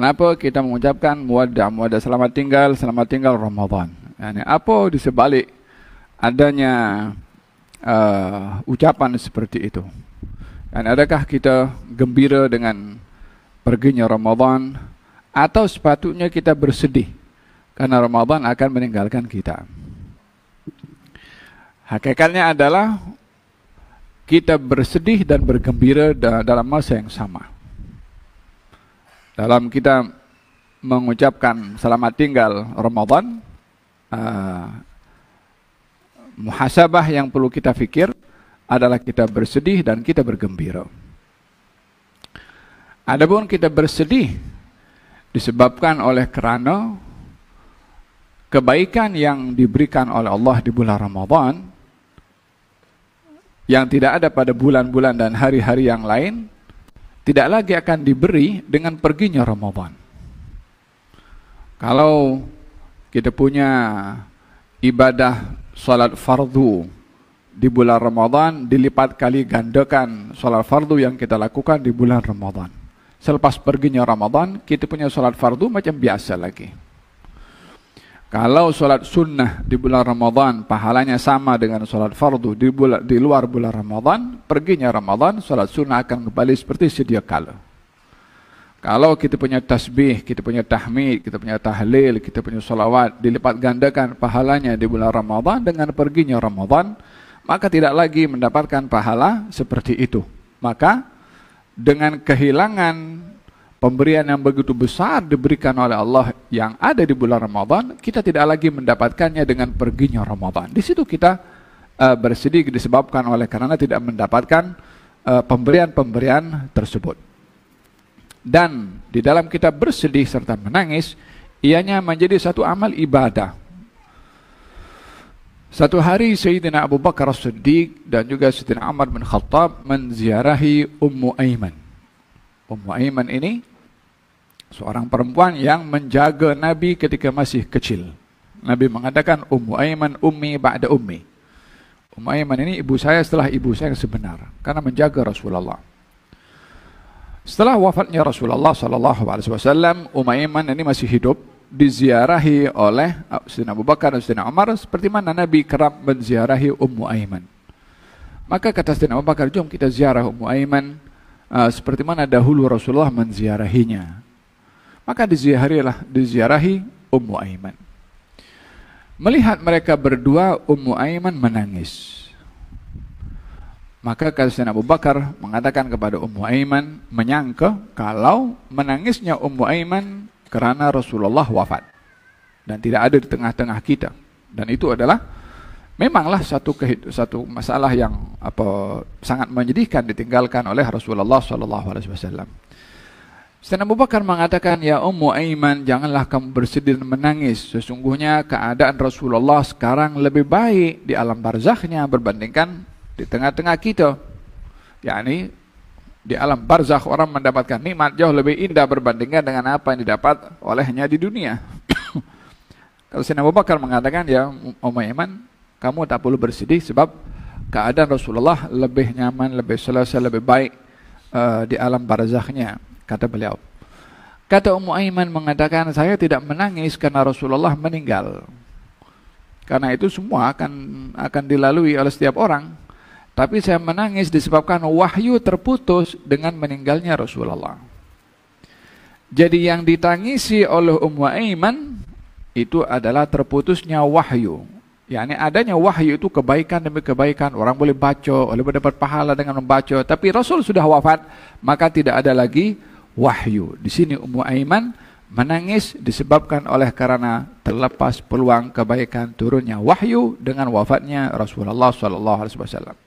kenapa kita mengucapkan muwaddah selamat tinggal Ramadan. Yani apa di sebalik adanya ucapan seperti itu? Dan adakah kita gembira dengan perginya Ramadan, atau sepatutnya kita bersedih karena Ramadan akan meninggalkan kita? Hakikatnya adalah kita bersedih dan bergembira dalam masa yang sama. Dalam kita mengucapkan selamat tinggal Ramadan, muhasabah yang perlu kita fikir adalah kita bersedih dan kita bergembira. Adapun kita bersedih disebabkan oleh kerana kebaikan yang diberikan oleh Allah di bulan Ramadan yang tidak ada pada bulan-bulan dan hari-hari yang lain, tidak lagi akan diberi dengan perginya Ramadan. Kalau kita punya ibadah salat fardu di bulan Ramadan, dilipat kali gandakan salat fardu yang kita lakukan di bulan Ramadan. Selepas perginya Ramadan, kita punya salat fardu macam biasa lagi. Kalau salat sunnah di bulan Ramadan, pahalanya sama dengan salat fardu di luar bulan Ramadan, perginya Ramadan, salat sunnah akan kembali seperti sedia kala. Kalau kita punya tasbih, kita punya tahmid, kita punya tahlil, kita punya salawat, dilipat gandakan pahalanya di bulan Ramadan dengan perginya Ramadan, maka tidak lagi mendapatkan pahala seperti itu. Maka dengan kehilangan pemberian yang begitu besar diberikan oleh Allah yang ada di bulan Ramadan, kita tidak lagi mendapatkannya dengan perginya Ramadan. Di situ kita bersedih disebabkan oleh karena tidak mendapatkan pemberian-pemberian tersebut. Dan di dalam kita bersedih serta menangis, ianya menjadi satu amal ibadah. Satu hari Sayyidina Abu Bakar As-Siddiq dan juga Sayyidina Umar bin Khattab menziarahi Ummu Aiman. Ummu Aiman ini seorang perempuan yang menjaga Nabi ketika masih kecil. Nabi mengatakan Ummu Aiman ummi ba'da ummi. Ummu Aiman ini ibu saya setelah ibu saya yang sebenar, karena menjaga Rasulullah. Setelah wafatnya Rasulullah SAW, Ummu Aiman ini masih hidup, diziarahi oleh Sayyidina Abu Bakar dan Sayyidina Umar, seperti mana Nabi kerap menziarahi Ummu Aiman. Maka kata Sayyidina Abu Bakar, jom kita ziarah Ummu Aiman seperti mana dahulu Rasulullah menziarahinya. Maka diziarahi Ummu Aiman. Melihat mereka berdua, Ummu Aiman menangis. Maka kata Sayyidina Abu Bakar mengatakan kepada Ummu Aiman, menyangka kalau menangisnya Ummu Aiman kerana Rasulullah wafat dan tidak ada di tengah-tengah kita, dan itu adalah memanglah satu masalah yang sangat menyedihkan ditinggalkan oleh Rasulullah SAW. Sayyidina Abu Bakar mengatakan, ya Ummu Aiman, janganlah kamu bersedih dan menangis. Sesungguhnya keadaan Rasulullah sekarang lebih baik di alam barzakhnya berbandingkan di tengah-tengah kita. yakni di alam barzakh orang mendapatkan nikmat jauh lebih indah berbandingkan dengan apa yang didapat olehnya di dunia. Kalau Sayyidina Abu Bakar mengatakan, ya Ummu Aiman, kamu tak perlu bersedih sebab keadaan Rasulullah lebih nyaman, lebih selesa, lebih baik di alam barzakhnya, kata beliau. Kata Ummu Aiman mengatakan, saya tidak menangis karena Rasulullah meninggal. Karena itu semua akan dilalui oleh setiap orang. Tapi saya menangis disebabkan wahyu terputus dengan meninggalnya Rasulullah. Jadi yang ditangisi oleh Ummu Aiman itu adalah terputusnya wahyu. yakni adanya wahyu itu kebaikan demi kebaikan. Orang boleh baca, boleh mendapat pahala dengan membaca. Tapi Rasul sudah wafat, maka tidak ada lagi wahyu. Di sini Ummu Aiman menangis disebabkan oleh karena terlepas peluang kebaikan turunnya wahyu dengan wafatnya Rasulullah SAW.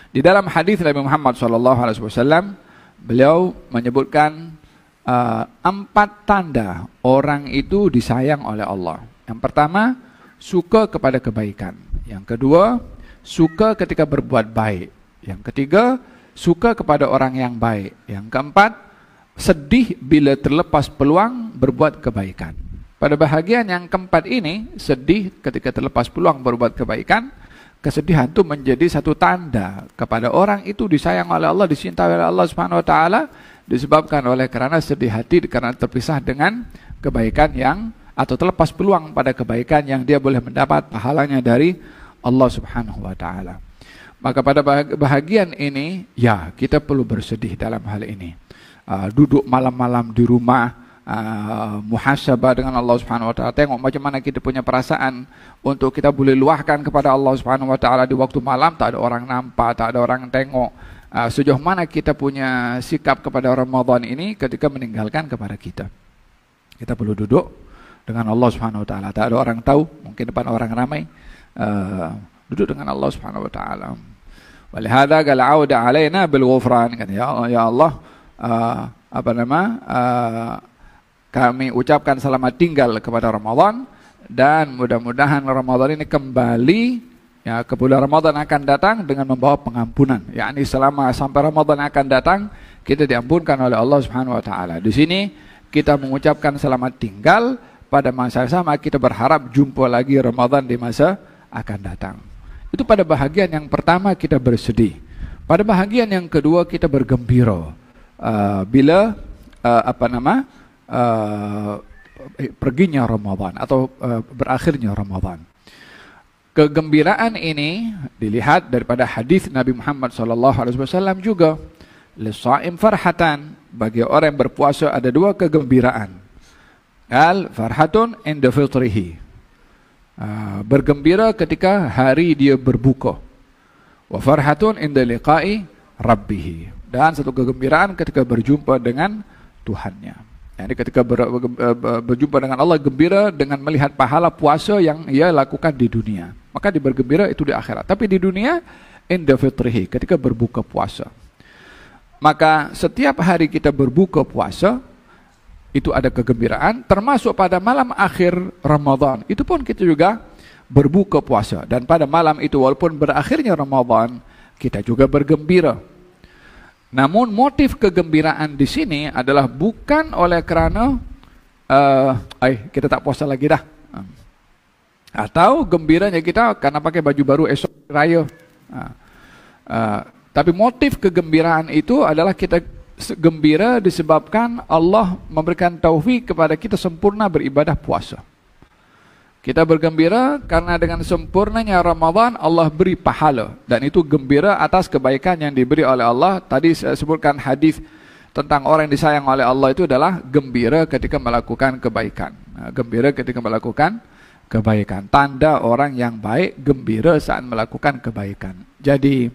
Di dalam hadis Nabi Muhammad SAW, beliau menyebutkan 4 tanda orang itu disayang oleh Allah. Yang pertama, suka kepada kebaikan. Yang kedua, suka ketika berbuat baik. Yang ketiga, suka kepada orang yang baik. Yang keempat, sedih bila terlepas peluang berbuat kebaikan. Pada bahagian yang keempat ini, sedih ketika terlepas peluang berbuat kebaikan, kesedihan itu menjadi satu tanda kepada orang itu disayang oleh Allah, dicintai oleh Allah Subhanahu wa taala, disebabkan oleh karena sedih hati karena terpisah dengan kebaikan yang atau terlepas peluang pada kebaikan yang dia boleh mendapat pahalanya dari Allah Subhanahu wa taala. Maka pada bahagian ini ya kita perlu bersedih dalam hal ini. Duduk malam-malam di rumah, muhasabah dengan Allah Subhanahu wa taala, tengok macam mana kita punya perasaan untuk kita boleh luahkan kepada Allah Subhanahu wa taala di waktu malam, tak ada orang nampak, tak ada orang tengok. Sejauh mana kita punya sikap kepada Ramadan ini ketika meninggalkan kepada kita. Kita perlu duduk dengan Allah Subhanahu wa taala, tak ada orang tahu, mungkin depan orang ramai, duduk dengan Allah Subhanahu wa taala. Walihada qala auda alaina bil ghufran, kan ya Allah, kami ucapkan selamat tinggal kepada Ramadan dan mudah-mudahan Ramadan ini kembali ya, ke bulan Ramadan akan datang dengan membawa pengampunan. Yakni selama sampai Ramadan akan datang kita diampunkan oleh Allah Subhanahu wa taala. Di sini kita mengucapkan selamat tinggal, pada masa yang sama kita berharap jumpa lagi Ramadan di masa akan datang. Itu pada bahagian yang pertama kita bersedih. Pada bahagian yang kedua kita bergembira bila perginya Ramadan atau berakhirnya Ramadan. Kegembiraan ini dilihat daripada hadis Nabi Muhammad SAW juga. Lisa'im farhatan, bagi orang yang berpuasa ada dua kegembiraan. Al farhatun inda fitrihi, bergembira ketika hari dia berbuka. Wa farhatun inda liqa'i rabbih, dan satu kegembiraan ketika berjumpa dengan Tuhannya. Jadi ketika berjumpa dengan Allah, gembira dengan melihat pahala puasa yang ia lakukan di dunia. Maka bergembira itu di akhirat. Tapi di dunia inda fitrihi, ketika berbuka puasa. Maka setiap hari kita berbuka puasa itu ada kegembiraan, termasuk pada malam akhir Ramadan. Itu pun kita juga berbuka puasa. Dan pada malam itu walaupun berakhirnya Ramadan, kita juga bergembira. Namun motif kegembiraan di sini adalah bukan oleh kerana kita tak puasa lagi dah. Atau gembiranya kita karena pakai baju baru esok raya. Tapi motif kegembiraan itu adalah kita gembira disebabkan Allah memberikan taufik kepada kita sempurna beribadah puasa. Kita bergembira karena dengan sempurnanya Ramadan Allah beri pahala, dan itu gembira atas kebaikan yang diberi oleh Allah. Tadi saya sebutkan hadis tentang orang yang disayang oleh Allah itu adalah gembira ketika melakukan kebaikan. Gembira ketika melakukan kebaikan. Tanda orang yang baik gembira saat melakukan kebaikan. Jadi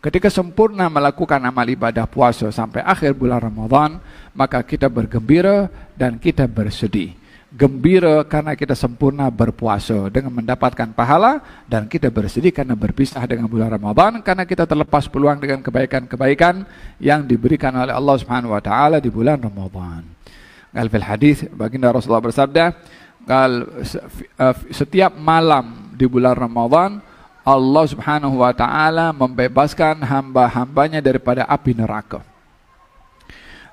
ketika sempurna melakukan amal ibadah puasa sampai akhir bulan Ramadan, maka kita bergembira dan kita bersedih. Gembira karena kita sempurna berpuasa dengan mendapatkan pahala, dan kita bersedih karena berpisah dengan bulan Ramadan karena kita terlepas peluang dengan kebaikan-kebaikan yang diberikan oleh Allah Subhanahu wa taala di bulan Ramadan. Qal fil hadis, baginda Rasulullah bersabda, setiap malam di bulan Ramadan Allah Subhanahu wa taala membebaskan hamba-hambanya daripada api neraka.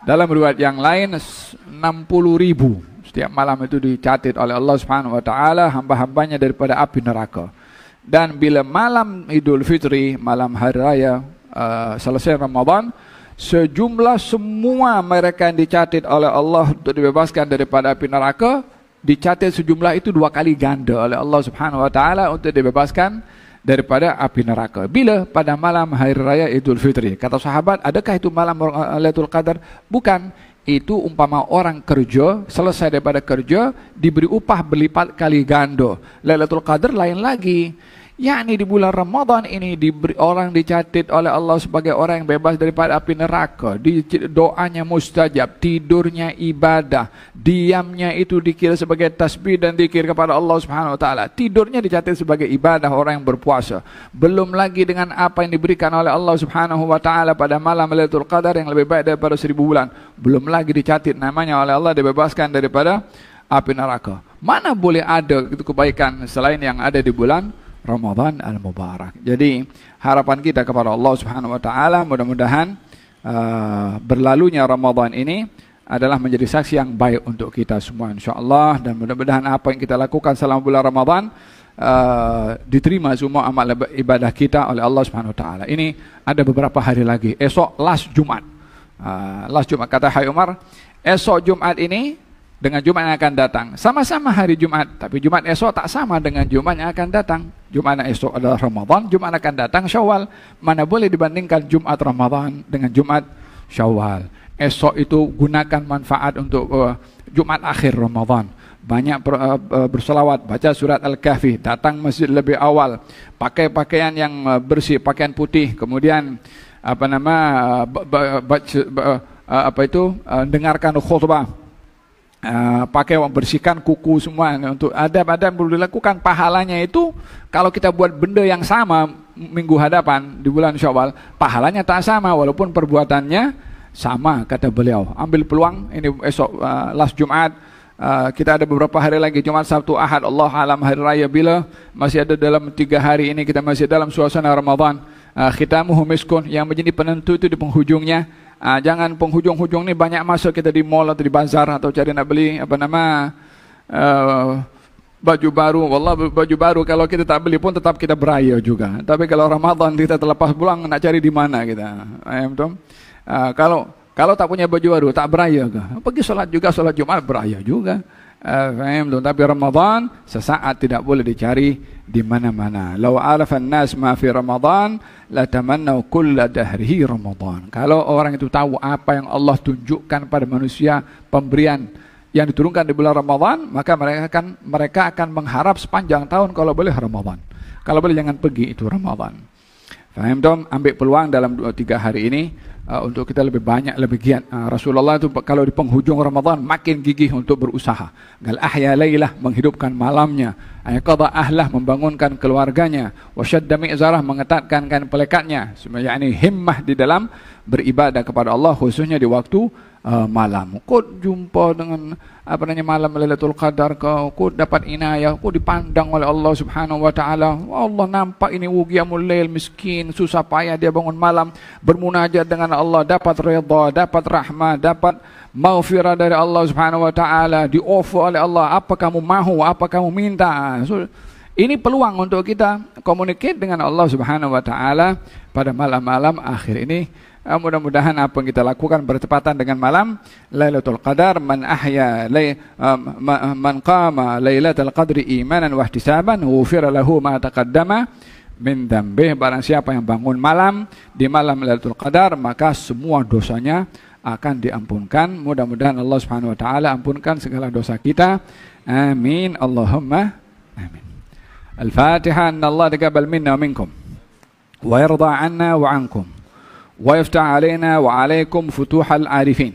Dalam riwayat yang lain 60.000 setiap malam itu dicatat oleh Allah Subhanahu wa taala hamba-hambanya daripada api neraka. Dan bila malam Idul Fitri, malam hari raya selesai Ramadan, sejumlah semua mereka yang dicatat oleh Allah untuk dibebaskan daripada api neraka, dicatat sejumlah itu 2 kali ganda oleh Allah Subhanahu wa taala untuk dibebaskan daripada api neraka. Bila? Pada malam hari raya Idul Fitri. Kata sahabat, adakah itu malam Lailatul Qadar? Bukan. Itu umpama orang kerja, selesai daripada kerja, diberi upah berlipat kali ganda. Lailatul Qadar lain lagi. Yakni di bulan Ramadan ini diberi orang dicatat oleh Allah sebagai orang yang bebas daripada api neraka. Doanya mustajab, tidurnya ibadah, diamnya itu dikira sebagai tasbih dan zikir kepada Allah Subhanahu wa taala. Tidurnya dicatat sebagai ibadah orang yang berpuasa. Belum lagi dengan apa yang diberikan oleh Allah Subhanahu wa taala pada malam Lailatul Qadar yang lebih baik daripada 1000 bulan. Belum lagi dicatat namanya oleh Allah dibebaskan daripada api neraka. Mana boleh ada itu kebaikan selain yang ada di bulan Ramadan al-Mubarak. Jadi harapan kita kepada Allah Subhanahu wa taala mudah-mudahan berlalunya Ramadan ini adalah menjadi saksi yang baik untuk kita semua insya-Allah, dan mudah-mudahan apa yang kita lakukan selama bulan Ramadan diterima semua amal ibadah kita oleh Allah Subhanahu wa taala. Ini ada beberapa hari lagi. Esok last Jumat. Last Jumat, kata Hai Umar, esok Jumat ini dengan Jumat yang akan datang sama-sama hari Jumat, tapi Jumat esok tak sama dengan Jumat yang akan datang. Jumat esok adalah Ramadan, Jumat akan datang Syawal. Mana boleh dibandingkan Jumat Ramadan dengan Jumat Syawal. Esok itu gunakan manfaat untuk Jumat akhir Ramadan. Banyak berselawat, baca surat Al-Kahfi, datang masjid lebih awal, pakai pakaian yang bersih, pakaian putih, kemudian dengarkan khutbah, pakai bersihkan kuku semua. Untuk adab-adab perlu dilakukan. Pahalanya itu kalau kita buat benda yang sama minggu hadapan di bulan Syawal, pahalanya tak sama walaupun perbuatannya sama, kata beliau. Ambil peluang ini esok last Jumat. Kita ada beberapa hari lagi, Jumat, Sabtu, Ahad, Allah alam hari raya bila. Masih ada dalam 3 hari ini kita masih dalam suasana Ramadan. Khitamuhu miskun, yang menjadi penentu itu di penghujungnya. Jangan penghujung-hujung ni banyak masuk kita di mall atau di bazar atau cari nak beli baju baru. Wallah, baju baru kalau kita tak beli pun tetap kita beraya juga. Tapi kalau Ramadan kita terlepas pulang, nak cari di mana kita? Kalau tak punya baju baru, tak beraya ke? Pergi solat juga, solat Jumat beraya juga. Tapi Ramadan sesaat tidak boleh dicari di mana-mana. Lau arafan nas ma fi Ramadan la tamannau kulla dahrihi Ramadan. Kalau orang itu tahu apa yang Allah tunjukkan pada manusia, pemberian yang diturunkan di bulan Ramadan, maka mereka akan mengharap sepanjang tahun kalau boleh Ramadan. Kalau boleh jangan pergi itu Ramadan. Faham dong? Ambil peluang dalam 2-3 hari ini untuk kita lebih banyak, lebih giat. Rasulullah itu kalau di penghujung Ramadan makin gigih untuk berusaha. Gal ahya lailah, menghidupkan malamnya. Ayqadha ahlah, membangunkan keluarganya. Wasyadda mi'zarah, mengetatkan kain pelekatnya. Yakni himmah di dalam beribadah kepada Allah, khususnya di waktu malam. Kau jumpa dengan malam Lailatul Qadar, kau dapat inayah, kau dipandang oleh Allah Subhanahu wa taala. Allah nampak ini qiyamul lail, miskin, susah payah dia bangun malam bermunajat dengan Allah, dapat redha, dapat rahmat, dapat maghfirah dari Allah Subhanahu wa taala, di-offer oleh Allah apa kamu mahu, apa kamu minta. So, ini peluang untuk kita communicate dengan Allah Subhanahu wa taala pada malam-malam akhir ini. Mudah-mudahan apa yang kita lakukan bertepatan dengan malam Lailatul Qadar. Man qama Lailatul Qadri imanan wa ihtisaban ghufira lahu ma taqaddama min dhanbihi. Barang siapa yang bangun malam di malam Lailatul Qadar, maka semua dosanya akan diampunkan. Mudah-mudahan Allah Subhanahu wa taala ampunkan segala dosa kita. Amin. Allahumma amin. Al-Fatihah. Anna Allah taqabbal minna wa minkum wa yarda 'anna wa 'ankum ويفتح علينا وعليكم فتوح العارفين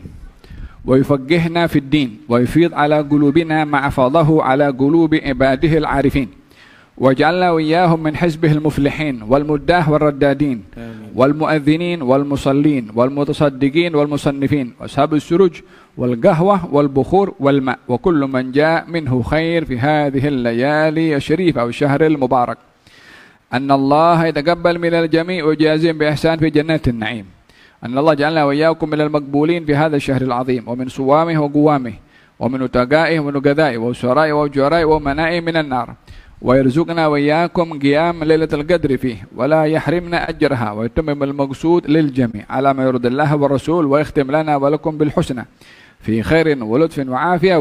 ويفقهنا في الدين ويفيض على قلوبنا ما أفاضه على قلوب عباده العارفين واجعلنا وإياهم من حزبه المفلحين والمداه والردادين والمؤذنين والمصلين والمتصدقين والمصنفين وأصحاب السروج والقهوة والبخور والماء وكل من جاء منه خير في هذه الليالي الشريفة أو الشهر المبارك. أن الله يتقبل من الجميع ويجازيهم بإحسان في جنات النعيم. أن الله جعلنا وإياكم من المقبولين في هذا الشهر العظيم ومن صوامه وقوامه ومن أتقائه ومن قذائه وسرائه وجرائه ومنائه من النار ويرزقنا وإياكم قيام ليلة القدر فيه ولا يحرمنا أجرها ويتمم المقصود للجميع على ما يرضي الله والرسول ويختم لنا ولكم بالحسنى في خير ولطف وعافية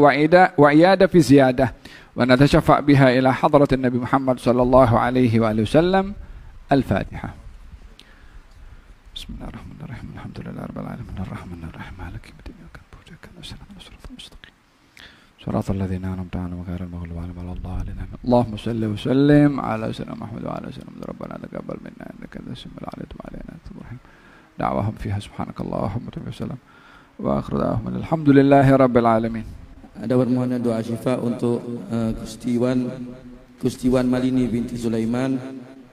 وعيادة في زيادة ونتشفع بها إلى حضرة النبي محمد صلى الله عليه وآله وسلم. الفاتحة. بسم الله الرحمن الرحيم. الحمد لله رب العالمين الرحمن الرحيم مالك يوم الدين إياك نعبد وإياك نستعين اهدنا الصراط المستقيم صراط الذين أنعمت عليهم غير المغضوب عليهم ولا الضالين. اللهم صل وسلم على سيدنا محمد وعلى سيدنا ربنا تقبل منا إنك أنت السميع العليم وتب علينا أنت الرحيم. دعواهم فيها سبحانك اللهم وبحمدك وآخر دعواهم الحمد لله رب العالمين. Ada permohonan doa syifa untuk Kustiwan Malini binti Sulaiman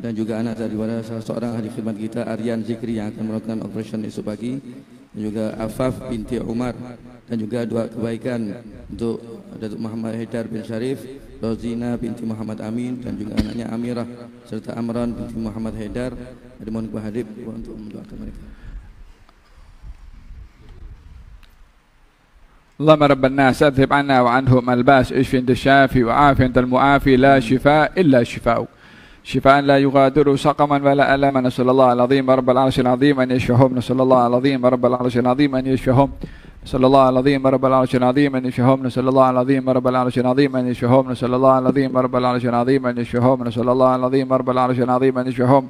dan juga anak daripada salah seorang ahli khidmat kita Aryan Zikri yang akan melakukan operation esok pagi, dan juga Afaf binti Umar, dan juga doa kebaikan untuk Datuk Muhammad Haidar bin Syarif, Rozina binti Muhammad Amin, dan juga anaknya Amirah serta Amran binti Muhammad Haidar. Dimohon kepada hadir untuk mendoakan mereka. اللهم رب الناس اذهب عنا وعنهم الباس اشف انت الشافي وعافي انت المعافي لا شفاء الا شفاؤك شفاء لا يغادر سقما ولا ألما. نسأل الله العظيم رب العرش العظيم أن يشفهم. نسأل الله العظيم رب العرش العظيم أن يشفهم. نسأل الله العظيم رب العرش العظيم أن يشفهم. نسأل الله العظيم رب العرش العظيم أن يشفهم. نسأل الله العظيم رب العرش العظيم أن يشفهم. نسأل الله العظيم رب العرش العظيم أن يشفهم.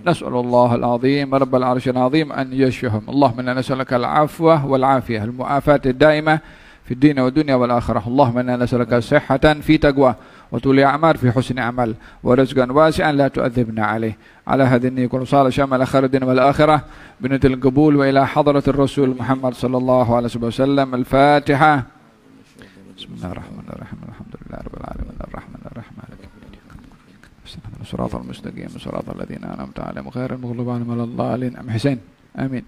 نسأل الله العظيم رب العرش العظيم أن يشفهم. اللهم إنا نسألك العفو والعافية، المعافاة الدائمة في الدين والدنيا والآخرة. اللهم إنا نسألك صحة في تقوى، وطول أعمال في حسن عمل، ورزقا واسعا لا تؤذبنا عليه. على هذه النية كل صالح شمل خير الدين والآخرة بنية القبول، وإلى حضرة الرسول محمد صلى الله عليه وسلم. الفاتحة. بسم الله الرحمن الرحيم. الحمد لله رب العالمين الرحمن الرحيم مالك يوم الدين. صراط المستقيم صراط الذين أنعمت عليهم غير المغضوب عليهم ولا الضالين. أم حسين آمين.